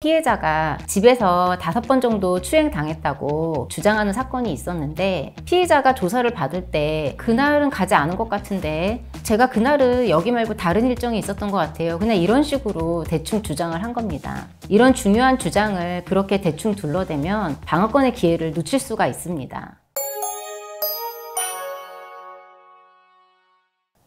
피해자가 집에서 5번 정도 추행당했다고 주장하는 사건이 있었는데, 피해자가 조사를 받을 때 그날은 가지 않은 것 같은데 제가 그날은 여기 말고 다른 일정이 있었던 것 같아요, 그냥 이런 식으로 대충 주장을 한 겁니다. 이런 중요한 주장을 그렇게 대충 둘러대면 방어권의 기회를 놓칠 수가 있습니다.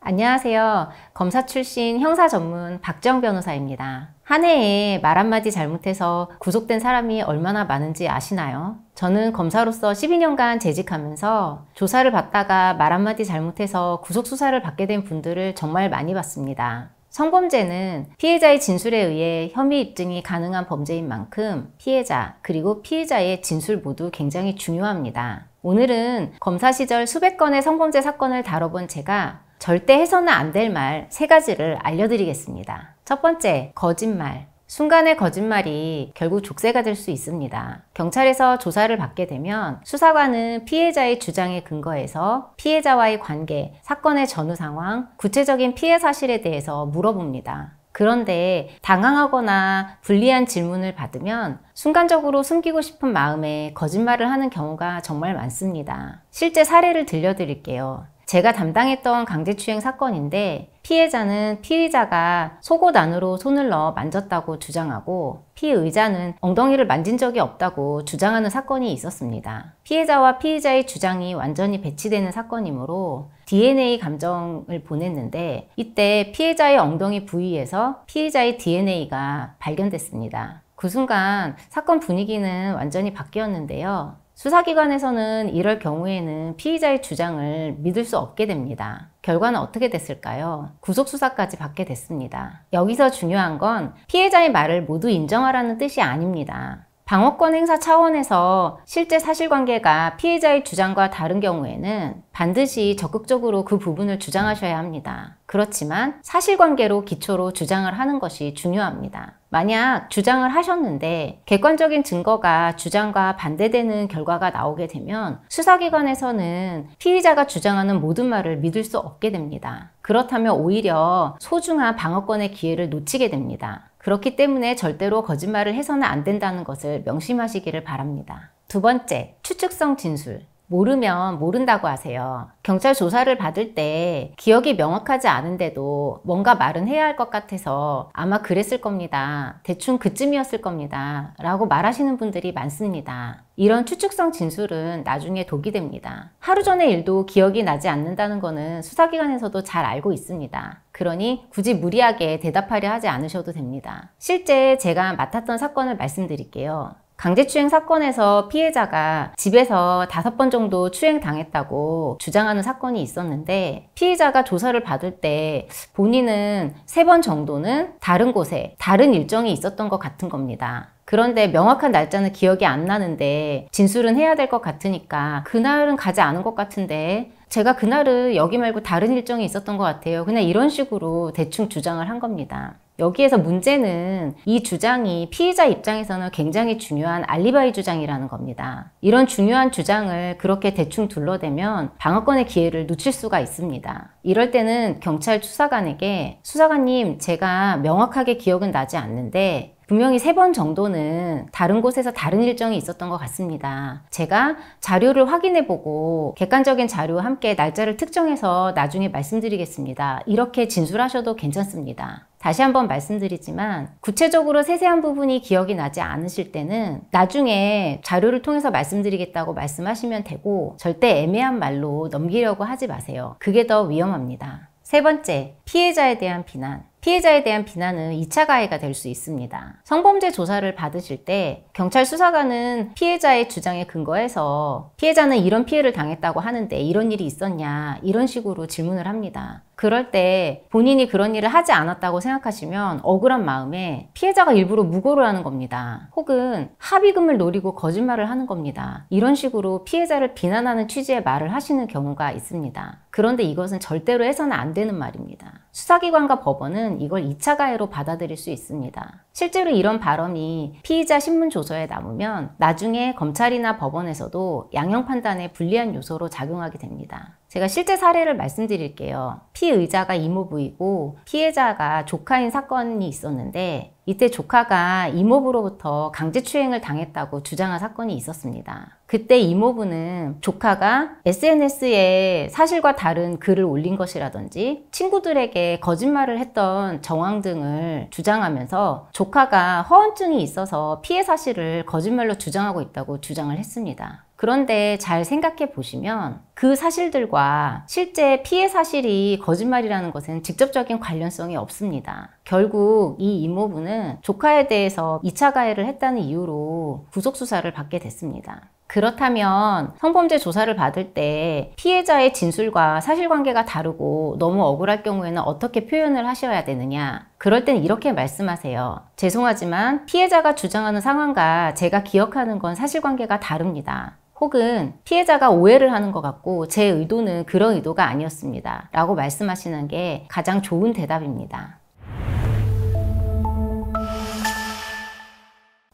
안녕하세요. 검사 출신 형사 전문 박지영 변호사입니다. 한 해에 말 한마디 잘못해서 구속된 사람이 얼마나 많은지 아시나요? 저는 검사로서 12년간 재직하면서 조사를 받다가 말 한마디 잘못해서 구속수사를 받게 된 분들을 정말 많이 봤습니다. 성범죄는 피해자의 진술에 의해 혐의 입증이 가능한 범죄인 만큼 피해자 그리고 피의자의 진술 모두 굉장히 중요합니다. 오늘은 검사 시절 수백 건의 성범죄 사건을 다뤄본 제가 절대 해서는 안 될 말 3가지를 알려드리겠습니다. 첫 번째, 거짓말. 순간의 거짓말이 결국 족쇄가 될 수 있습니다. 경찰에서 조사를 받게 되면 수사관은 피해자의 주장에 근거해서 피해자와의 관계, 사건의 전후 상황, 구체적인 피해 사실에 대해서 물어봅니다. 그런데 당황하거나 불리한 질문을 받으면 순간적으로 숨기고 싶은 마음에 거짓말을 하는 경우가 정말 많습니다. 실제 사례를 들려드릴게요. 제가 담당했던 강제추행 사건인데, 피해자는 피의자가 속옷 안으로 손을 넣어 만졌다고 주장하고 피의자는 엉덩이를 만진 적이 없다고 주장하는 사건이 있었습니다. 피해자와 피의자의 주장이 완전히 배치되는 사건이므로 DNA 감정을 보냈는데, 이때 피해자의 엉덩이 부위에서 피의자의 DNA가 발견됐습니다. 그 순간 사건 분위기는 완전히 바뀌었는데요. 수사기관에서는 이럴 경우에는 피의자의 주장을 믿을 수 없게 됩니다. 결과는 어떻게 됐을까요? 구속수사까지 받게 됐습니다. 여기서 중요한 건 피해자의 말을 모두 인정하라는 뜻이 아닙니다. 방어권 행사 차원에서 실제 사실관계가 피해자의 주장과 다른 경우에는 반드시 적극적으로 그 부분을 주장하셔야 합니다. 그렇지만 사실관계로 기초로 주장을 하는 것이 중요합니다. 만약 주장을 하셨는데 객관적인 증거가 주장과 반대되는 결과가 나오게 되면 수사기관에서는 피의자가 주장하는 모든 말을 믿을 수 없게 됩니다. 그렇다면 오히려 소중한 방어권의 기회를 놓치게 됩니다. 그렇기 때문에 절대로 거짓말을 해서는 안 된다는 것을 명심하시기를 바랍니다. 두 번째, 추측성 진술. 모르면 모른다고 하세요. 경찰 조사를 받을 때 기억이 명확하지 않은데도 뭔가 말은 해야 할 것 같아서 아마 그랬을 겁니다, 대충 그쯤이었을 겁니다 라고 말하시는 분들이 많습니다. 이런 추측성 진술은 나중에 독이 됩니다. 하루 전의 일도 기억이 나지 않는다는 것은 수사기관에서도 잘 알고 있습니다. 그러니 굳이 무리하게 대답하려 하지 않으셔도 됩니다. 실제 제가 맡았던 사건을 말씀드릴게요. 강제추행 사건에서 피해자가 집에서 5번 정도 추행당했다고 주장하는 사건이 있었는데, 피해자가 조사를 받을 때 본인은 3번 정도는 다른 곳에 다른 일정이 있었던 것 같은 겁니다. 그런데 명확한 날짜는 기억이 안 나는데 진술은 해야 될 것 같으니까 그날은 가지 않은 것 같은데 제가 그날은 여기 말고 다른 일정이 있었던 것 같아요, 그냥 이런 식으로 대충 주장을 한 겁니다. 여기에서 문제는 이 주장이 피의자 입장에서는 굉장히 중요한 알리바이 주장이라는 겁니다. 이런 중요한 주장을 그렇게 대충 둘러대면 방어권의 기회를 놓칠 수가 있습니다. 이럴 때는 경찰 수사관에게 수사관님, 제가 명확하게 기억은 나지 않는데 분명히 3번 정도는 다른 곳에서 다른 일정이 있었던 것 같습니다. 제가 자료를 확인해보고 객관적인 자료와 함께 날짜를 특정해서 나중에 말씀드리겠습니다. 이렇게 진술하셔도 괜찮습니다. 다시 한번 말씀드리지만 구체적으로 세세한 부분이 기억이 나지 않으실 때는 나중에 자료를 통해서 말씀드리겠다고 말씀하시면 되고, 절대 애매한 말로 넘기려고 하지 마세요. 그게 더 위험합니다. 세 번째, 피해자에 대한 비난. 피해자에 대한 비난은 2차 가해가 될 수 있습니다. 성범죄 조사를 받으실 때 경찰 수사관은 피해자의 주장에 근거해서 피해자는 이런 피해를 당했다고 하는데 이런 일이 있었냐, 이런 식으로 질문을 합니다. 그럴 때 본인이 그런 일을 하지 않았다고 생각하시면 억울한 마음에 피해자가 일부러 무고를 하는 겁니다. 혹은 합의금을 노리고 거짓말을 하는 겁니다. 이런 식으로 피해자를 비난하는 취지의 말을 하시는 경우가 있습니다. 그런데 이것은 절대로 해서는 안 되는 말입니다. 수사기관과 법원은 이걸 2차 가해로 받아들일 수 있습니다. 실제로 이런 발언이 피의자 신문 조서에 남으면 나중에 검찰이나 법원에서도 양형 판단에 불리한 요소로 작용하게 됩니다. 제가 실제 사례를 말씀드릴게요. 피의자가 이모부이고 피해자가 조카인 사건이 있었는데 이때 조카가 이모부로부터 강제추행을 당했다고 주장한 사건이 있었습니다. 그때 이모부는 조카가 SNS에 사실과 다른 글을 올린 것이라든지 친구들에게 거짓말을 했던 정황 등을 주장하면서 조카가 허언증이 있어서 피해 사실을 거짓말로 주장하고 있다고 주장을 했습니다. 그런데 잘 생각해 보시면 그 사실들과 실제 피해 사실이 거짓말이라는 것은 직접적인 관련성이 없습니다. 결국 이 이모부는 조카에 대해서 2차 가해를 했다는 이유로 구속수사를 받게 됐습니다. 그렇다면 성범죄 조사를 받을 때 피해자의 진술과 사실관계가 다르고 너무 억울할 경우에는 어떻게 표현을 하셔야 되느냐? 그럴 땐 이렇게 말씀하세요. 죄송하지만 피해자가 주장하는 상황과 제가 기억하는 건 사실관계가 다릅니다. 혹은 피해자가 오해를 하는 것 같고 제 의도는 그런 의도가 아니었습니다. 라고 말씀하시는 게 가장 좋은 대답입니다.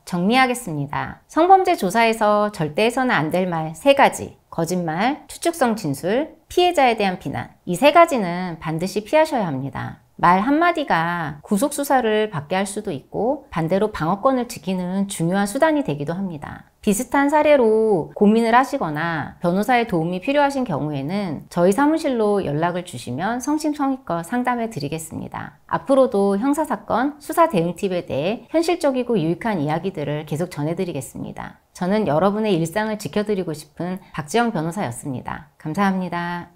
정리하겠습니다. 성범죄 조사에서 절대 해서는 안 될 말 3가지. 거짓말, 추측성 진술, 피해자에 대한 비난. 이 3가지는 반드시 피하셔야 합니다. 말 한마디가 구속수사를 받게 할 수도 있고 반대로 방어권을 지키는 중요한 수단이 되기도 합니다. 비슷한 사례로 고민을 하시거나 변호사의 도움이 필요하신 경우에는 저희 사무실로 연락을 주시면 성심성의껏 상담해 드리겠습니다. 앞으로도 형사사건, 수사 대응 팁에 대해 현실적이고 유익한 이야기들을 계속 전해드리겠습니다. 저는 여러분의 일상을 지켜드리고 싶은 박지영 변호사였습니다. 감사합니다.